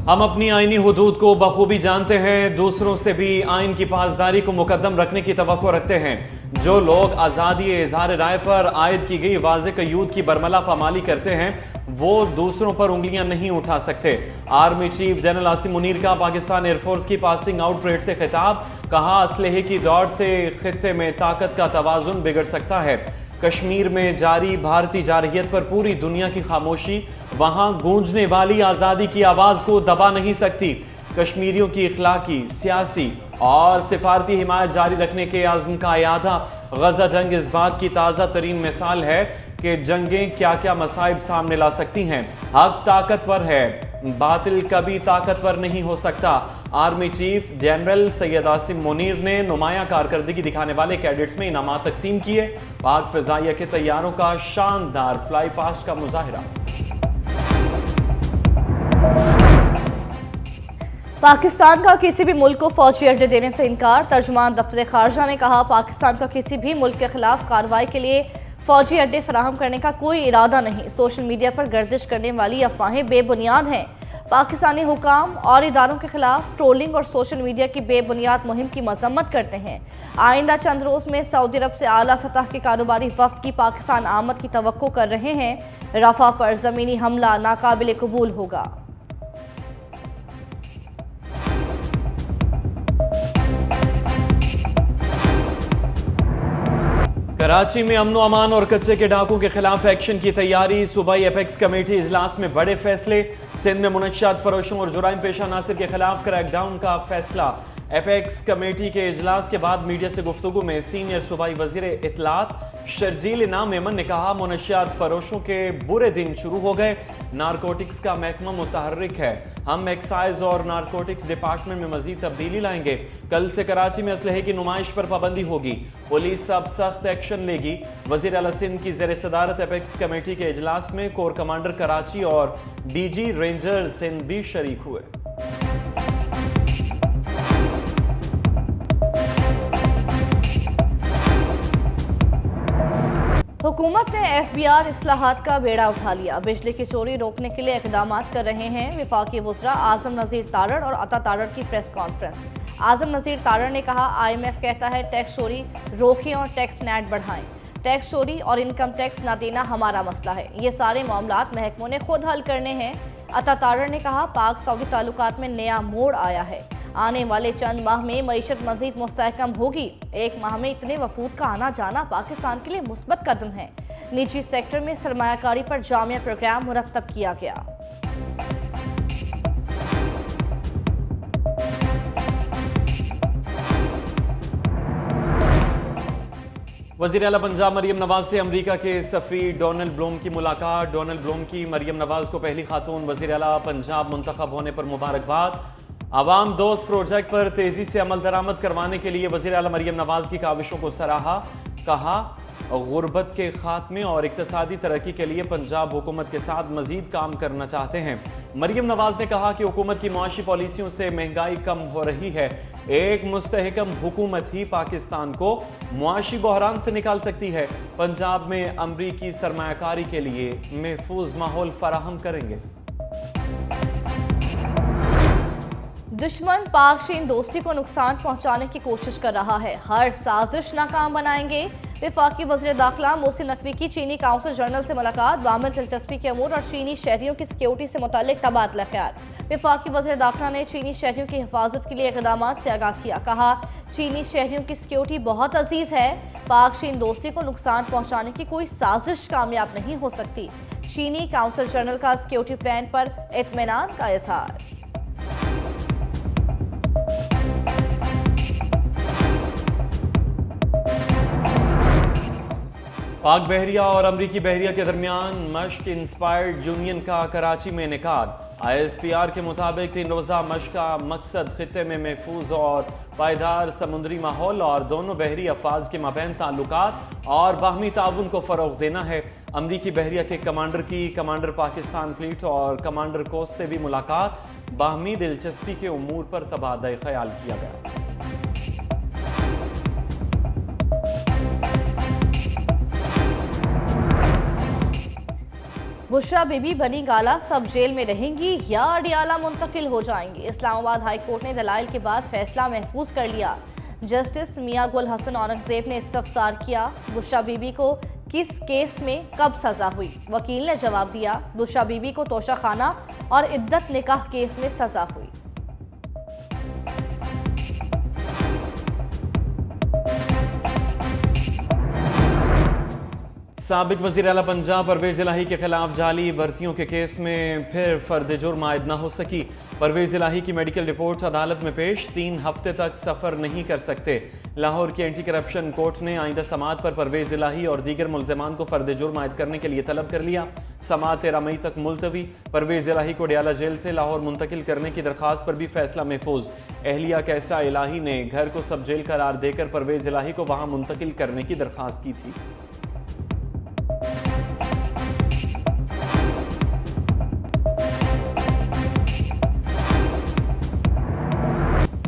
हम अपनी आईनी हुदूद को बखूबी जानते हैं, दूसरों से भी आइन की पासदारी को मुकद्दम रखने की तवक्को रखते हैं। जो लोग आज़ादी इज़हार राय पर आयद की गई वाज़ेह क़यूद की बरमला पामाली करते हैं वो दूसरों पर उंगलियां नहीं उठा सकते। Army chief general Asim Munir का पाकिस्तान एयरफोर्स की पासिंग आउट परेड से खिताब, कहा असलहे की दौड़ से खित्ते में ताकत का तवाज़ुन बिगड़ सकता है। कश्मीर में जारी भारतीय जारहियत पर पूरी दुनिया की खामोशी, वहां गूंजने वाली आज़ादी की आवाज़ को दबा नहीं सकती। कश्मीरियों की इखलाकी, सियासी और सिफारती हिमायत जारी रखने के आज़म का यादा। गजा जंग इस बात की ताज़ा तरीन मिसाल है कि जंगें क्या क्या मसाइब सामने ला सकती हैं। हक ताकतवर है, बातिल कभी ताकतवर नहीं हो सकता। Army chief general Syed Asim Munir ने नुमाया कारकर्दगी दिखाने वाले कैडेट्स में इनामात तकसीम किए। पाक फिजाइया के तैयारों का शानदार फ्लाई पास्ट का मुजाहिरा। पाकिस्तान का किसी भी मुल्क को फौजी अड्डे देने से इनकार। तर्जुमान दफ्तर खारजा ने कहा, पाकिस्तान का किसी भी मुल्क के खिलाफ कार्रवाई के लिए फौजी अड्डे फराहम करने का कोई इरादा नहीं। सोशल मीडिया पर गर्दिश करने वाली अफवाहें बेबुनियाद हैं। पाकिस्तानी हुकाम और इदारों के खिलाफ ट्रोलिंग और सोशल मीडिया की बेबुनियाद मुहिम की मजम्मत करते हैं। आइंदा चंद रोज में सऊदी अरब से आला सतह के कारोबारी वफ्द की पाकिस्तान आमद की तवक्को कर रहे हैं। रफा पर ज़मीनी हमला नाकाबिल कबूल होगा। कराची में अमन अमान और कच्चे के डाकों के खिलाफ एक्शन की तैयारी। सूबाई एपेक्स कमेटी इजलास में बड़े फैसले। सिंध में मुनश्शियात फरोशों और जुराइम पेशा नासिर के खिलाफ क्रैकडाउन का फैसला। एपेक्स कमेटी के इजलास के बाद मीडिया से गुफ्तगू में सीनियर सूबाई वजीर इत्तलात शर्जील इनाम मेमन ने कहा, मुनश्शियात फरोशों के बुरे दिन शुरू हो गए। नारकोटिक्स का महकमा मुतहर्रिक है। हम एक्साइज और नारकोटिक्स डिपार्टमेंट में मजीद तब्दीली लाएंगे। कल से कराची में असलहे की नुमाइश पर पाबंदी होगी। पुलिस अब सख्त एक्शन लेगी। वजीर आला सिंध की ज़ेर सदारत एपेक्स कमेटी के इजलास में कोर कमांडर कराची और डीजी रेंजर्स सिंध भी शरीक हुए। हुकूमत ने FBI इस्लाहात का बेड़ा उठा लिया। बिजली की चोरी रोकने के लिए इकदाम कर रहे हैं। वफाकी वज़रा आज़म नज़ीर तारड़ और अता तारड़ की प्रेस कॉन्फ्रेंस। आज़म नज़ीर तारड़ ने कहा, IMF कहता है टैक्स चोरी रोकें और टैक्स नेट बढ़ाएं। टैक्स चोरी और इनकम टैक्स ना देना हमारा मसला है, ये सारे मामलात महकमों ने खुद हल करने हैं। अता तारड़ ने कहा, पाक सऊदी ताल्लुकात में नया मोड़ आया है। आने वाले चंद माह में मईशत मजीद मुस्तहकम होगी। एक माह में इतने वफूद का आना जाना पाकिस्तान के लिए मुस्बत कदम है। निजी सेक्टर में सरमायाकारी पर जामिया प्रोग्राम मुरतब किया गया। वज़ीर आला पंजाब मरियम नवाज से अमरीका के सफ़ीर डोनाल्ड ब्लूम की मुलाकात। डोनाल्ड ब्लूम की मरियम नवाज को पहली खातून वज़ीर आला पंजाब मुंतखब होने पर मुबारकबाद। आवाम दोस्त प्रोजेक्ट पर तेजी से अमल दरामद करवाने के लिए वज़ीर आला मरियम नवाज की काविशों को सराहा। कहा, गुर्बत के खात्मे और इक्तसादी तरक्की के लिए पंजाब हुकूमत के साथ मजीद काम करना चाहते हैं। मरियम नवाज ने कहा कि हुकूमत की मुआशी पॉलिसियों से महंगाई कम हो रही है। एक मुस्तहकम हुकूमत ही पाकिस्तान को मुआशी बहरान से निकाल सकती है। पंजाब में अमरीकी सरमायाकारी के लिए महफूज माहौल फराहम करेंगे। दुश्मन पाक चीन दोस्ती को नुकसान पहुंचाने की कोशिश कर रहा है, हर साजिश नाकाम बनाएंगे। वफाकी वज़ीर दाखिला मोहसिन नकवी की चीनी काउंसिल जनरल से मुलाकात। बामिल दिलचस्पी के अमूर और चीनी शहरियों की सिक्योरिटी से मुताल्लिक तबादला ख्याल। वफाकी वज़ीर दाखिला ने चीनी शहरियों की हिफाजत के लिए इक़दाम से आगाह किया। कहा, चीनी शहरियों की सिक्योरिटी बहुत अजीज है। पाक चीन दोस्ती को नुकसान पहुंचाने की कोई साजिश कामयाब नहीं हो सकती। चीनी काउंसिल जनरल का सिक्योरिटी प्लान पर इत्मीनान का इजहार। पाक बहरिया और अमरीकी बहरिया के दरमियान मश्क इंस्पायर्ड यूनियन का कराची में इनेकाद। ISPR के मुताबिक 3 रोज़ा मश्क का मकसद खित्ते में महफूज और पायदार समुद्री माहौल और दोनों बहरी अफवाज के माबैन ताल्लुकात और बाहमी ताउन को फ़रोग़ देना है। अमरीकी बहरिया के कमांडर की कमांडर पाकिस्तान फ्लीट और कमांडर कोस्ट से भी मुलाकात। बाहमी दिलचस्पी के उमूर पर तबादला ख्याल किया गया। बुशरा बीबी बनी गाला सब जेल में रहेंगी या अडियाला मुंतकिल हो जाएंगी। इस्लामाबाद हाई कोर्ट ने दलाइल के बाद फैसला महफूज कर लिया। जस्टिस मियां गुल हसन औरंगजेब ने इस्तफसार किया, बुशरा बीबी को किस केस में कब सजा हुई। वकील ने जवाब दिया, बुशरा बीबी को तोशा खाना और इद्दत निकाह केस में सजा हुई। साबिक वज़ीर आला पंजाब परवेज़ इलाही के खिलाफ जाली भर्तियों के केस में फिर फर्द जुर्म आयद न हो सकी। परवेज़ इलाही की मेडिकल रिपोर्ट अदालत में पेश, 3 हफ्ते तक सफ़र नहीं कर सकते। लाहौर की एंटी करप्शन कोर्ट ने आइंदा समात पर परवेज़ इलाही और दीगर मुल्ज़िमान को फर्द जुर्म आयद करने के लिए तलब कर लिया। समात 13 मई तक मुलतवी। परवेज़ इलाही को अडियाला जेल से लाहौर मुंतकिल करने की दरख्वास्त पर भी फैसला महफूज। एहलिया कैसरा इलाही ने घर को सब जेल करार देकर परवेज़ इलाही को वहाँ मुंतकिल करने की दरख्वास्त की थी।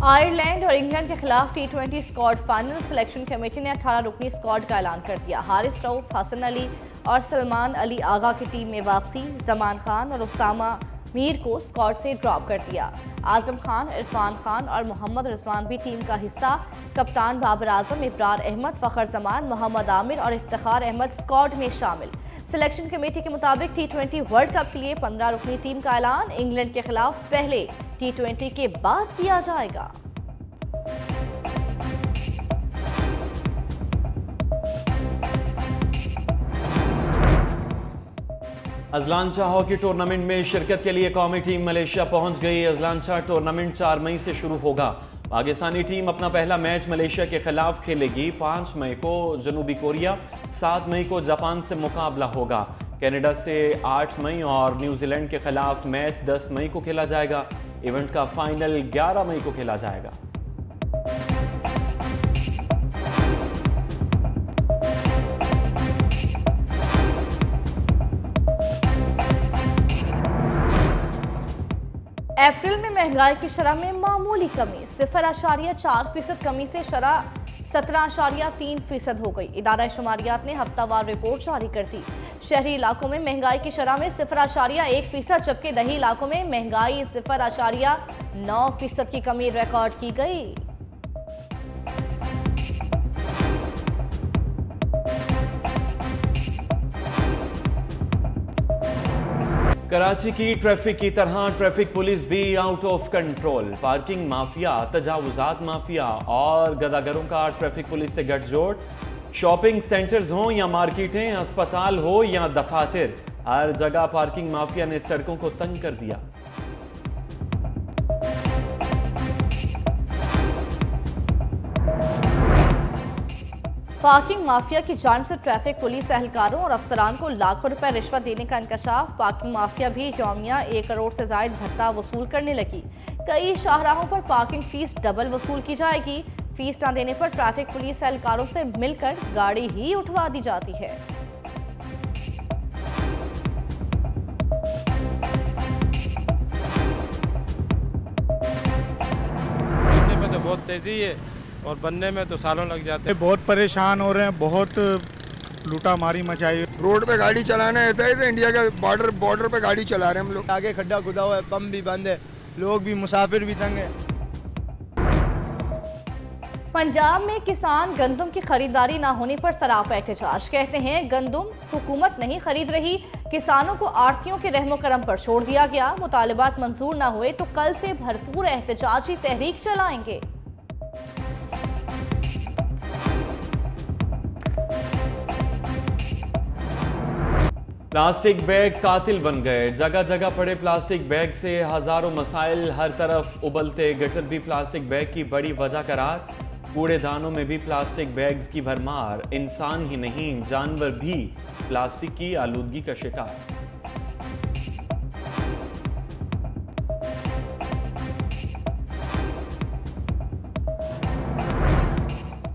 आयरलैंड और इंग्लैंड के खिलाफ T20 squad final. Selection committee ने 18 रुकनी स्क्वाड का ऐलान कर दिया। हारिस रऊफ, हसन अली और सलमान अली आगा की टीम में वापसी। जमान खान और उसामा मीर को स्क्वाड से ड्रॉप कर दिया। आजम खान, इरफान खान और मोहम्मद रिजवान भी टीम का हिस्सा। कप्तान बाबर आजम, इब्रार अहमद, फ़खर जमान, मोहम्मद आमिर और इफ्तिखार अहमद स्क्वाड में शामिल। सिलेक्शन कमेटी के मुताबिक T20 वर्ल्ड कप के लिए 15 रुकनी टीम का ऐलान इंग्लैंड के खिलाफ पहले T20 के बाद किया जाएगा। अजलांचा हॉकी टूर्नामेंट में शिरकत के लिए कौमी टीम मलेशिया पहुंच गई। अजलांचा टूर्नामेंट 4 मई से शुरू होगा। पाकिस्तानी टीम अपना पहला मैच मलेशिया के खिलाफ खेलेगी। 5 मई को जनूबी कोरिया, 7 मई को जापान से मुकाबला होगा। कनाडा से 8 मई और न्यूजीलैंड के खिलाफ मैच 10 मई को खेला जाएगा। इवेंट का फाइनल 11 मई को खेला जाएगा। अप्रैल में महंगाई की शरह में मामूली कमी, 0.4% कमी से शरह 17.3% हो गई। इदारा शुमारियात ने हफ्तावार रिपोर्ट जारी कर दी। शहरी इलाकों में महंगाई की शरह में 0.1%, जबकि दही इलाकों में महंगाई 0.9% की कमी रिकॉर्ड की गई। कराची की ट्रैफिक की तरह ट्रैफिक पुलिस भी out of control. Parking mafia, तजावुजात माफिया और गदागरों का ट्रैफिक पुलिस से गठजोड़। शॉपिंग सेंटर्स हों या मार्केटें, अस्पताल हो या दफातर, हर जगह पार्किंग माफिया ने सड़कों को तंग कर दिया। पार्किंग माफिया की जानिब से ट्रैफिक पुलिस एहलकारों और अफसरान को लाखों रुपए रिश्वत देने का इंकशाफ। पार्किंग माफिया भी यौमिया 1 करोड़ से जायद भत्ता वसूल करने लगी। कई शाहराहों पर पार्किंग फीस डबल वसूल की जाएगी। फीस न देने पर ट्रैफिक पुलिस एहलकारों से मिलकर गाड़ी ही उठवा दी जाती है। में तो बहुत तेजी है और बनने में तो सालों लग जाते हैं। बहुत परेशान हो रहे हैं, बहुत लूटा मारी मचाई। रोड पे गाड़ी चलाना ऐसा है तो इंडिया के बॉर्डर पे गाड़ी चला रहे हैं हम लोग। आगे खड्डा खुदा हुआ है, पंप भी बंद है, लोग भी मुसाफिर भी तंग है। पंजाब में किसान गंदम की खरीदारी ना होने पर सरापा एहतजाज। कहते हैं गंदम हुकूमत नहीं खरीद रही, किसानों को आड़तियों के रहमो करम पर छोड़ दिया गया। मुतालिबात मंजूर ना हुए तो कल से भरपूर एहतजाजी तहरीक चलाएंगे। प्लास्टिक बैग कातिल बन गए। जगह जगह पड़े प्लास्टिक बैग से हजारों मसाइल, हर तरफ उबलते गटर भी प्लास्टिक बैग की बड़ी वजह करार। कूड़ेदानों में भी प्लास्टिक बैग्स की भरमार। इंसान ही नहीं, जानवर भी प्लास्टिक की आलूदगी का शिकार।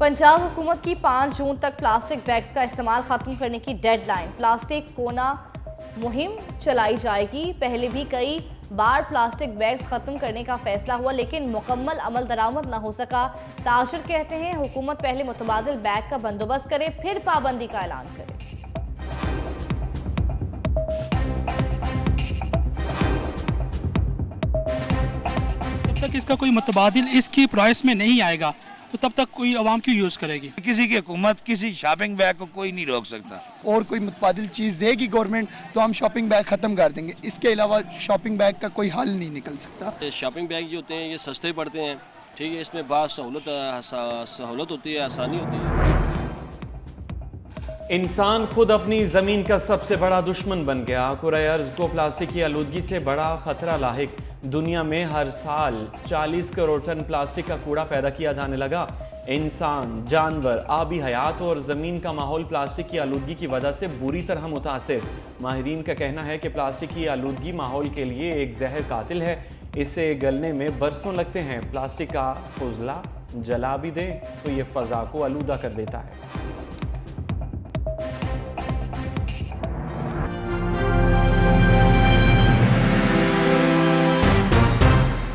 पंजाब हुकूमत की 5 जून तक प्लास्टिक बैग्स का इस्तेमाल खत्म करने की डेडलाइन। प्लास्टिक कोना मुहिम चलाई जाएगी। पहले भी कई बार प्लास्टिक बैग्स खत्म करने का फैसला हुआ, लेकिन मुकम्मल अमल दरामद न हो सका। ताजिर कहते हैं हुकूमत पहले मुतबादिल बैग का बंदोबस्त करे, फिर पाबंदी का ऐलान करे। तक इसका कोई मुतबादिल इसकी प्राइस में नहीं आएगा तो तब तक कोई आवाम क्यों यूज़ करेगी। किसी की हुकूमत किसी शॉपिंग बैग को कोई नहीं रोक सकता। और कोई मुतबादिल चीज़ देगी गवर्नमेंट तो हम शॉपिंग बैग ख़त्म कर देंगे, इसके अलावा शॉपिंग बैग का कोई हल नहीं निकल सकता। शॉपिंग बैग जो होते हैं ये सस्ते पड़ते हैं, ठीक है, इसमें बहुत सहूलत होती है, आसानी होती है। इंसान खुद अपनी ज़मीन का सबसे बड़ा दुश्मन बन गया। कुराए अर्ज़ को प्लास्टिक की आलूदगी से बड़ा ख़तरा लाहिक। दुनिया में हर साल 40 करोड़ टन प्लास्टिक का कूड़ा पैदा किया जाने लगा। इंसान, जानवर, आबी हयात और ज़मीन का माहौल प्लास्टिक की आलूदगी की वजह से बुरी तरह मुतासिर। माहिरीन का कहना है कि प्लास्टिक की आलूदगी माहौल के लिए एक जहर कातिल है। इसे गलने में बरसों लगते हैं। प्लास्टिक का फुजला जला भी दें तो ये फ़ज़ा को आलूदा कर देता है।